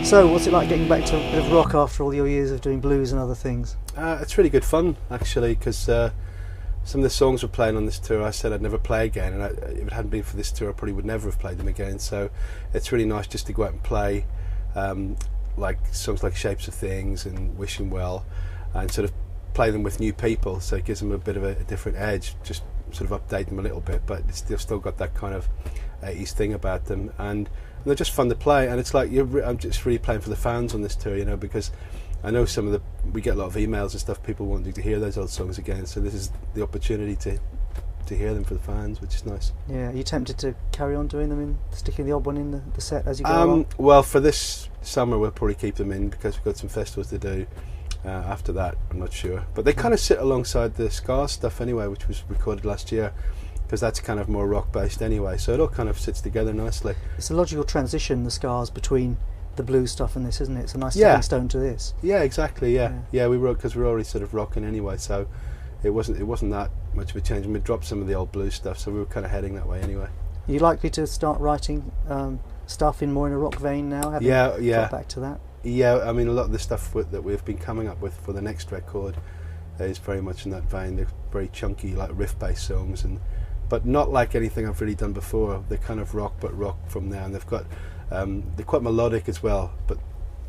So, what's it like getting back to a bit of rock after all your years of doing blues and other things? It's really good fun, actually, because some of the songs we're playing on this tour, I said I'd never play again, and if it hadn't been for this tour, I probably would never have played them again. So it's really nice just to go out and play, like songs like Shapes of Things and Wishing Well, and sort of play them with new people, so it gives them a bit of a different edge, just sort of update them a little bit, but they've still got that kind of 80s thing about them, and they're just fun to play. And it's like I'm just really playing for the fans on this tour, you know, because I know we get a lot of emails and stuff, people wanting to hear those old songs again, so this is the opportunity to hear them for the fans, which is nice. Yeah, are you tempted to carry on doing them, sticking the odd one in the set as you go along? Well, for this summer we'll probably keep them in, because we've got some festivals to do. After that, I'm not sure, but they kind of sit alongside the Scars stuff anyway, which was recorded last year, because that's kind of more rock based anyway, so it all kind of sits together nicely. It's a logical transition, the Scars, between the blues stuff and this, isn't it? It's a nice stepping stone to this. Yeah, exactly. Yeah, we wrote because we were already sort of rocking anyway, so it wasn't that much of a change, and we dropped some of the old blues stuff, so we were kind of heading that way anyway. Are you likely to start writing stuff more in a rock vein now? Got back to that. Yeah, I mean, a lot of the stuff that we've been coming up with for the next record is very much in that vein. They're very chunky, like riff-based songs, but not like anything I've really done before. They're kind of rock, but rock from there, and they've got they're quite melodic as well, but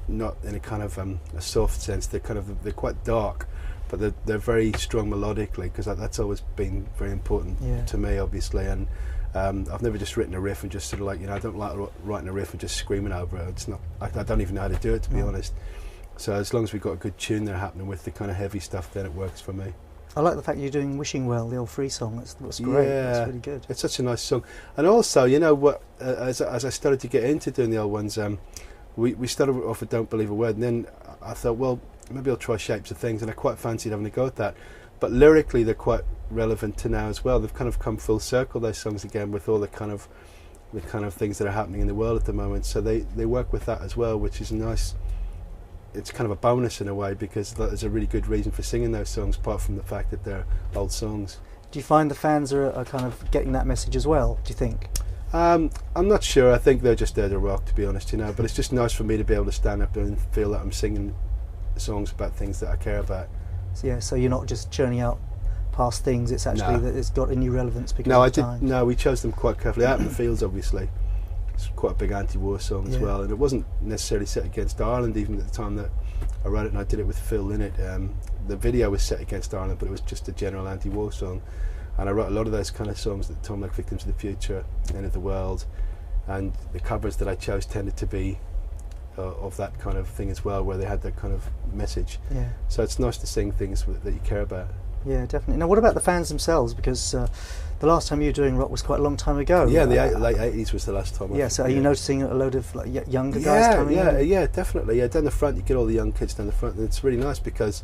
not in a kind of a soft sense. They're quite dark, but they're very strong melodically, because that's always been very important to me, obviously. And I've never just written a riff and just sort of like, I don't like writing a riff and just screaming over it. It's not. I don't even know how to do it, to be honest. So as long as we've got a good tune there happening with the kind of heavy stuff, then it works for me. I like the fact you're doing Wishing Well, the old Free song. That's great. Yeah, that's really good. It's such a nice song. And also, what as I started to get into doing the old ones, we started off with Don't Believe a Word, and then I thought, well, maybe I'll try Shapes of Things, and I quite fancied having a go at that. But lyrically, they're quite relevant to now as well. They've kind of come full circle, those songs, again, with all the kind of things that are happening in the world at the moment. So they work with that as well, which is nice. It's kind of a bonus in a way, because there's a really good reason for singing those songs, apart from the fact that they're old songs. Do you find the fans are kind of getting that message as well, do you think? I'm not sure. I think they're just there to rock, to be honest, but it's just nice for me to be able to stand up and feel that I'm singing songs about things that I care about. So you're not just churning out past things, it's actually that it's got a new relevance because of the time. No, we chose them quite carefully. Out in the Fields, obviously, it's quite a big anti-war song as well, and it wasn't necessarily set against Ireland even at the time that I wrote it, and I did it with Phil in it. The video was set against Ireland, but it was just a general anti-war song, and I wrote a lot of those kind of songs at the time, like Victims of the Future, End of the World, and the covers that I chose tended to be of that kind of thing as well, where they had that kind of message. So it's nice to sing things that you care about. Yeah, definitely. Now, what about the fans themselves? Because the last time you were doing rock was quite a long time ago. Yeah, the late 80s was the last time. So are you noticing a load of younger guys coming in? Yeah, definitely. Yeah, down the front, you get all the young kids down the front, and it's really nice because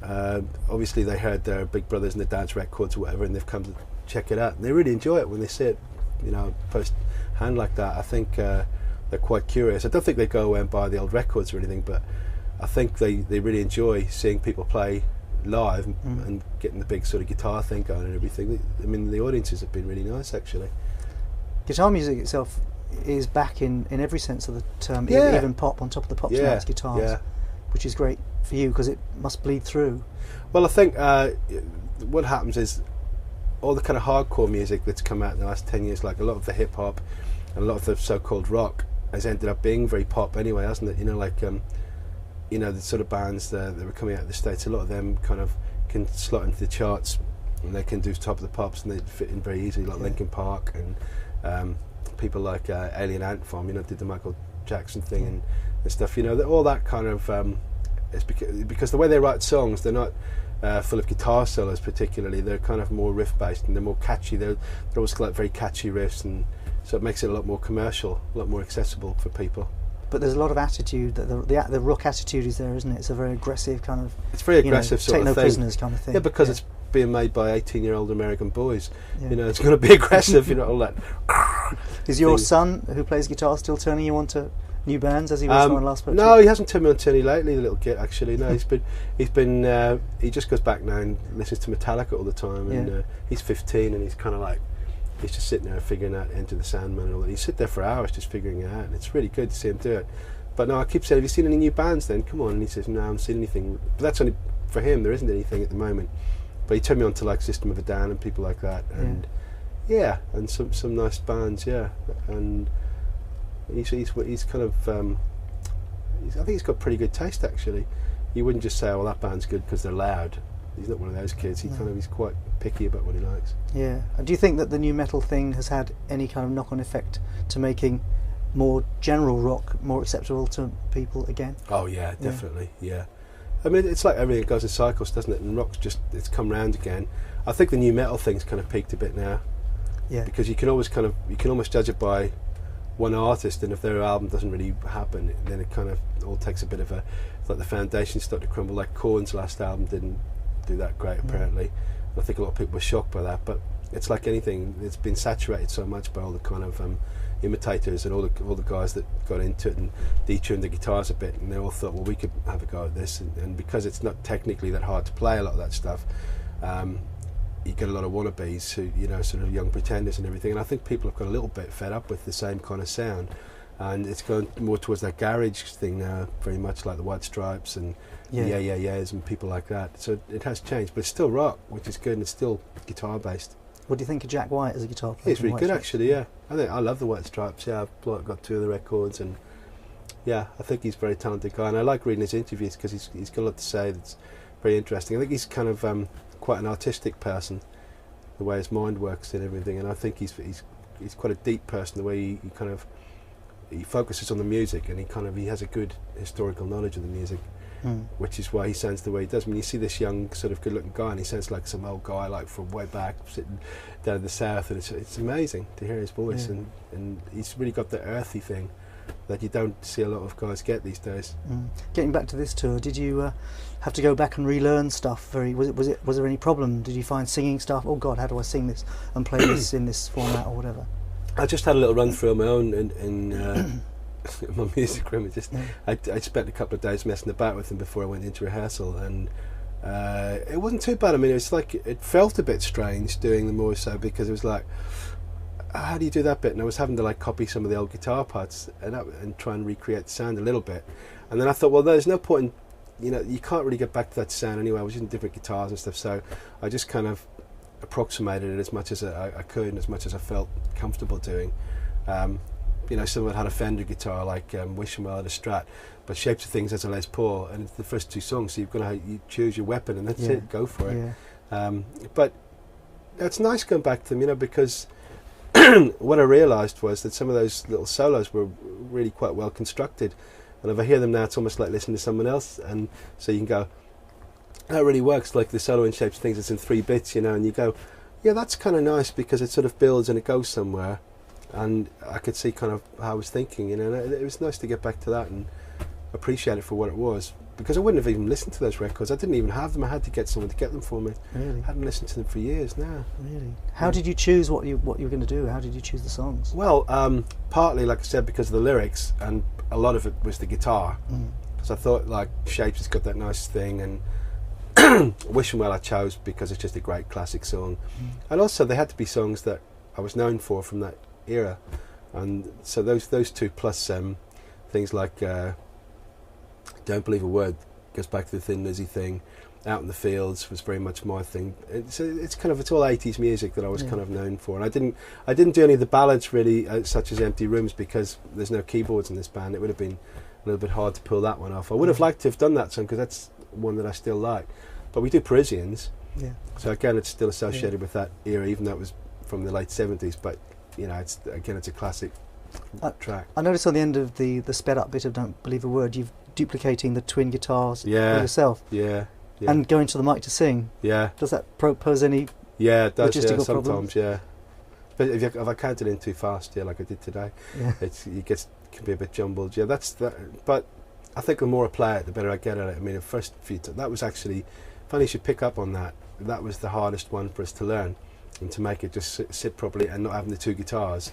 obviously they heard their big brothers and the dad's records or whatever, and they've come to check it out, and they really enjoy it when they see it, post hand like that. I think they're quite curious. I don't think they go away and buy the old records or anything, but I think they really enjoy seeing people play live and getting the big sort of guitar thing going and everything. I mean, the audiences have been really nice, actually. Guitar music itself is back in every sense of the term, even pop, on top of the pop sounds, guitars, which is great for you because it must bleed through. Well, I think what happens is all the kind of hardcore music that's come out in the last 10 years, like a lot of the hip hop and a lot of the so-called rock, has ended up being very pop anyway, hasn't it? The sort of bands that were coming out of the States, a lot of them kind of can slot into the charts, and they can do top of the pops, and they fit in very easily, like Linkin Park and people like Alien Ant Farm, did the Michael Jackson thing and stuff. All that kind of is because the way they write songs, they're not full of guitar solos particularly. They're kind of more riff based, and they're more catchy. They're always like very catchy riffs, and so it makes it a lot more commercial, a lot more accessible for people. But there's a lot of attitude, that the rock attitude is there, isn't it? It's a very aggressive kind of... It's very aggressive sort of thing. Take no prisoners kind of thing. Yeah, because it's being made by 18-year-old American boys. It's going to be aggressive, all that. Is your son, who plays guitar, still turning you on to new bands as he was when I last spoke to you? No, he hasn't turned me on to any lately, the little git, actually. No, he just goes back now and listens to Metallica all the time. And he's 15 and he's kind of like he's just sitting there figuring out Enter the Sandman and all that. He sit there for hours just figuring it out, and it's really good to see him do it. But no, I keep saying, have you seen any new bands then? Come on. And he says, no, I haven't seen anything. But that's only for him. There isn't anything at the moment. But he turned me on to like System of a Down and people like that, and and some nice bands, and he's kind of I think he's got pretty good taste actually. You wouldn't just say, "Oh, that band's good" because they're loud. He's not one of those kids. He's quite picky about what he likes. Yeah. And do you think that the new metal thing has had any kind of knock-on effect to making more general rock more acceptable to people again? Oh yeah, definitely. Yeah. I mean, it's like everything goes in cycles, doesn't it? And rock's it's come round again. I think the new metal thing's kind of peaked a bit now. Yeah. Because you can almost judge it by one artist, and if their album doesn't really happen, then it kind of all takes a bit of it's like the foundations start to crumble. Like Korn's last album didn't do that great apparently. I think a lot of people were shocked by that, but it's like anything, it's been saturated so much by all the kind of imitators and all the guys that got into it and detuned the guitars a bit, and they all thought, well, we could have a go at this, and because it's not technically that hard to play a lot of that stuff, you get a lot of wannabes who, sort of young pretenders and everything, and I think people have got a little bit fed up with the same kind of sound, and it's going more towards that garage thing now, very much like the White Stripes and yeahs and people like that. So it has changed, but it's still rock, which is good, and it's still guitar based. What do you think of Jack White as a guitar player? He's really good actually, I love the White Stripes, I've got 2 of the records, and I think he's a very talented guy, and I like reading his interviews because he's got a lot to say that's very interesting. I think he's kind of quite an artistic person, the way his mind works and everything, and I think he's quite a deep person, the way he focuses on the music, and he has a good historical knowledge of the music. Which is why he sounds the way he does. I mean, you see this young, sort of good-looking guy, and he sounds like some old guy, like from way back, sitting down in the south, and it's amazing to hear his voice, and he's really got the earthy thing that you don't see a lot of guys get these days. Getting back to this tour, did you have to go back and relearn stuff? Was there any problem? Did you find singing stuff? Oh God, how do I sing this and play this in this format or whatever? I just had a little run through on my own in my music room. I spent a couple of days messing about with them before I went into rehearsal, and it wasn't too bad. I mean, it felt a bit strange doing them more so, because it was like, how do you do that bit? And I was having to like copy some of the old guitar parts and try and recreate the sound a little bit. And then I thought, well, there's no point in, you can't really get back to that sound anyway. I was using different guitars and stuff, so I just kind of approximated it as much as I could and as much as I felt comfortable doing. Someone had a Fender guitar like Wishing Well at a Strat, but Shapes of Things has a Les Paul, and it's the first 2 songs, so you choose your weapon, and that's it, go for it. But it's nice going back to them, because what I realised was that some of those little solos were really quite well constructed, and if I hear them now, it's almost like listening to someone else, and so you can go, that really works, like the solo in Shapes of Things, it's in 3 bits, and you go, yeah, that's kind of nice, because it sort of builds and it goes somewhere. And I could see kind of how I was thinking, and it was nice to get back to that and appreciate it for what it was, because I wouldn't have even listened to those records. I didn't even have them. I had to get someone to get them for me. Really? I hadn't listened to them for years now. Really? How did you choose what you were going to do? How did you choose the songs? Well, partly, like I said, because of the lyrics, and a lot of it was the guitar. Because I thought, like, Shapes has got that nice thing, and Wishing Well I chose because it's just a great classic song. And also, they had to be songs that I was known for from that era, and so those 2 plus things like Don't Believe a Word goes back to the Thin Lizzy thing, Out in the Fields was very much my thing. It's all 80s music that I was kind of known for, and I didn't do any of the ballads really, such as Empty Rooms, because there's no keyboards in this band. It would have been a little bit hard to pull that one off. I would have liked to have done that song, because that's one that I still like, but we do Parisians, so again it's still associated with that era, even though it was from the late 70s, but it's a classic track. I noticed on the end of the sped up bit of Don't Believe a Word, you've duplicating the twin guitars for yourself. Yeah. And going to the mic to sing. Yeah. Does that pose any it does, logistical sometimes, problems? But if I counted in too fast, like I did today, it can be a bit jumbled. Yeah, that's that. But I think the more I play it, the better I get at it. I mean, the first few that was actually funny. You should pick up on that. That was the hardest one for us to learn, and to make it just sit properly and not having the 2 guitars.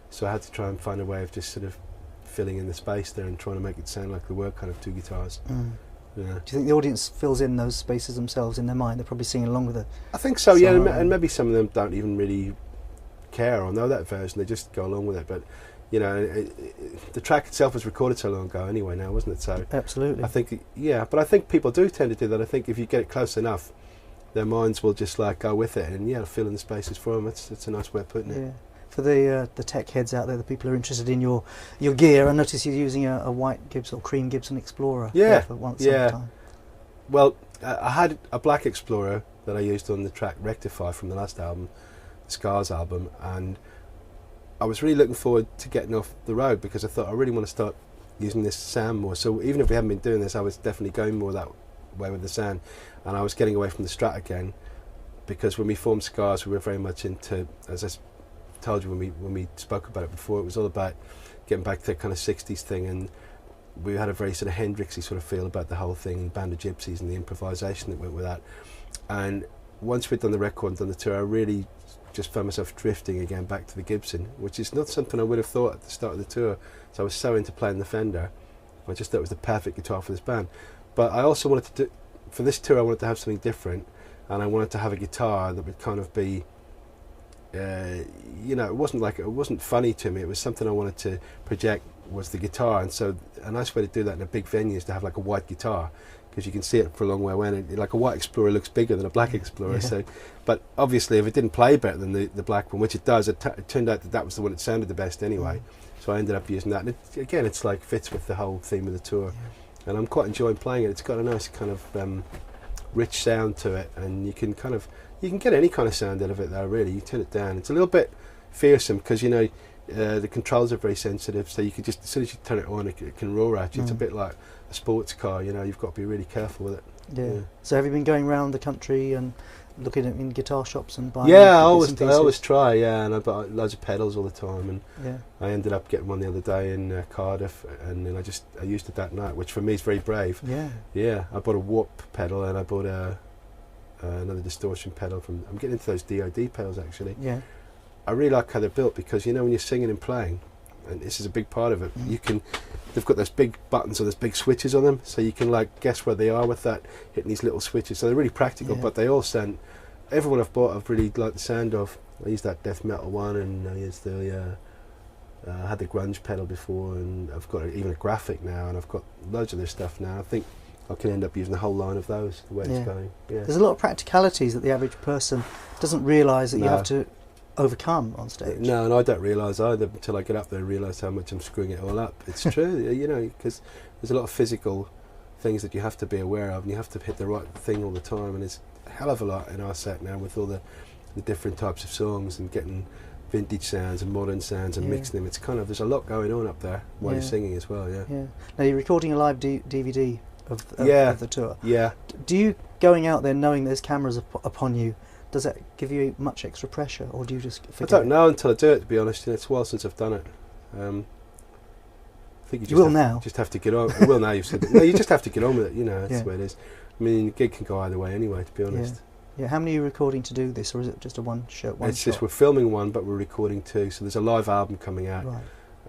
So I had to try and find a way of just sort of filling in the space there and trying to make it sound like there were kind of 2 guitars. Do you think the audience fills in those spaces themselves in their mind? They're probably singing along with it. I think so, and maybe some of them don't even really care or know that version. They just go along with it. But you know, the track itself was recorded so long ago anyway now, wasn't it? So absolutely. I think, yeah, but I think people do tend to do that. I think if you get it close enough, their minds will just like go with it, and yeah, fill in the spaces for them. It's a nice way of putting it. Yeah. For the tech heads out there, the people who are interested in your gear, I notice you're using a white Gibson or cream Gibson Explorer. Yeah, for once time. Well, I had a black Explorer that I used on the track Rectify from the last album, the Scars album, and I was really looking forward to getting off the road because I thought I really want to start using this sound more. So even if we haven't been doing this, I was definitely going more that way with the sound, and I was getting away from the Strat again, because when we formed Scars, we were very much into, as I told you when we spoke about it before, it was all about getting back to the kind of 60s thing, and we had a very sort of Hendrixy sort of feel about the whole thing, and Band of Gypsies and the improvisation that went with that. And once we'd done the record and done the tour, I really just found myself drifting again back to the Gibson, which is not something I would have thought at the start of the tour. So I was so into playing the Fender, I just thought it was the perfect guitar for this band. But I also wanted to do, for this tour, I wanted to have something different, and I wanted to have a guitar that would kind of be, you know, it wasn't funny to me. It was something I wanted to project was the guitar, and so a nice way to do that in a big venue is to have like a white guitar, because you can see it for a long way away, and like a white Explorer looks bigger than a black Explorer. Yeah. So, but obviously if it didn't play better than the black one, which it does, it turned out that was the one that sounded the best anyway. So I ended up using that, and again it's like fits with the whole theme of the tour. And I'm quite enjoying playing it. It's got a nice kind of rich sound to it, and you can get any kind of sound out of it though, really. You turn it down, it's a little bit fearsome because, you know, the controls are very sensitive, so you can just, as soon as you turn it on, it can roar at you. It's a bit like a sports car, you know, you've got to be really careful with it. Yeah. So have you been going around the country and looking at in guitar shops and buying? Yeah, I always try. Yeah, and I buy loads of pedals all the time, and yeah. I ended up getting one the other day in Cardiff, and then I used it that night, which for me is very brave. Yeah. Yeah, I bought a warp pedal, and I bought another distortion pedal from. I'm getting into those DoD pedals actually. Yeah. I really like how they're built because, you know, when you're singing and playing, and this is a big part of it, they've got those big buttons or those big switches on them, so you can like guess where they are with that, hitting these little switches. So they're really practical, but they all sound. Everyone I've bought, I've really liked the sound of. I used that death metal one, and I used the I had the grunge pedal before, and I've got even a graphic now, and I've got loads of this stuff now. I think I can end up using the whole line of those the way it's going. Yeah. There's a lot of practicalities that the average person doesn't realise that you have to overcome on stage. No, and I don't realise either until I get up there and realise how much I'm screwing it all up. It's true, you know, because there's a lot of physical things that you have to be aware of, and you have to hit the right thing all the time, and it's a hell of a lot in our set now with all the different types of songs and getting vintage sounds and modern sounds and mixing them. It's kind of, there's a lot going on up there while you're singing as well. Yeah. Now you're recording a live DVD of the tour. Yeah. Do you, going out there knowing there's cameras upon you, does that give you much extra pressure, or do you just forget? I don't know until I do it, to be honest. It's a while since I've done it. I think you just have to get on. Well, now you've said it. No, you just have to get on with it. You know, that's the way it is. I mean, the gig can go either way anyway, to be honest. Yeah. How many are you recording to do this, or is it just a one shot? It's just we're filming one, but we're recording two. So there's a live album coming out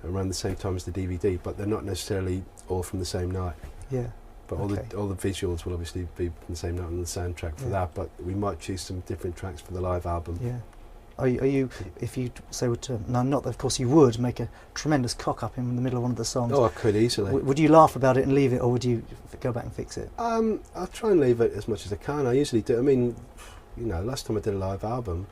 around the same time as the DVD, but they're not necessarily all from the same night. Yeah. But all the visuals will obviously be from the same night on the soundtrack for that. But we might choose some different tracks for the live album. Yeah. Are you if you say were to, no, not that of course you would make a tremendous cock up in the middle of one of the songs? Oh, I could easily. Would you laugh about it and leave it, or would you go back and fix it? I'll try and leave it as much as I can. I usually do. I mean, you know, last time I did a live album,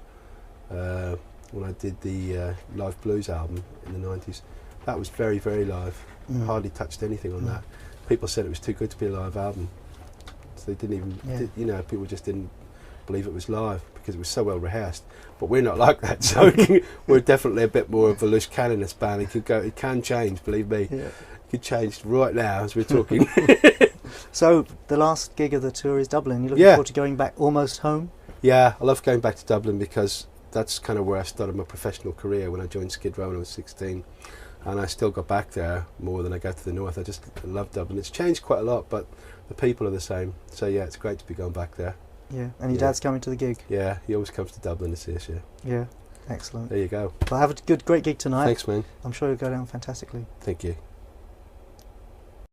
when I did the live blues album in the 90s, that was very, very live. Hardly touched anything on that. People said it was too good to be a live album, so they didn't even, you know, people just didn't believe it was live because it was so well rehearsed. But we're not like that, so we're definitely a bit more of a loose cannon this band. It can change, believe me. It could change right now as we're talking. So the last gig of the tour is Dublin. You're looking forward to going back almost home? Yeah, I love going back to Dublin because that's kind of where I started my professional career when I joined Skid Row when I was 16. And I still go back there more than I go to the north. I just love Dublin. It's changed quite a lot, but the people are the same. So yeah, it's great to be going back there. Yeah, and your dad's coming to the gig? Yeah, he always comes to Dublin to see us, Yeah, excellent. There you go. Well, have a great gig tonight. Thanks, man. I'm sure you'll go down fantastically. Thank you.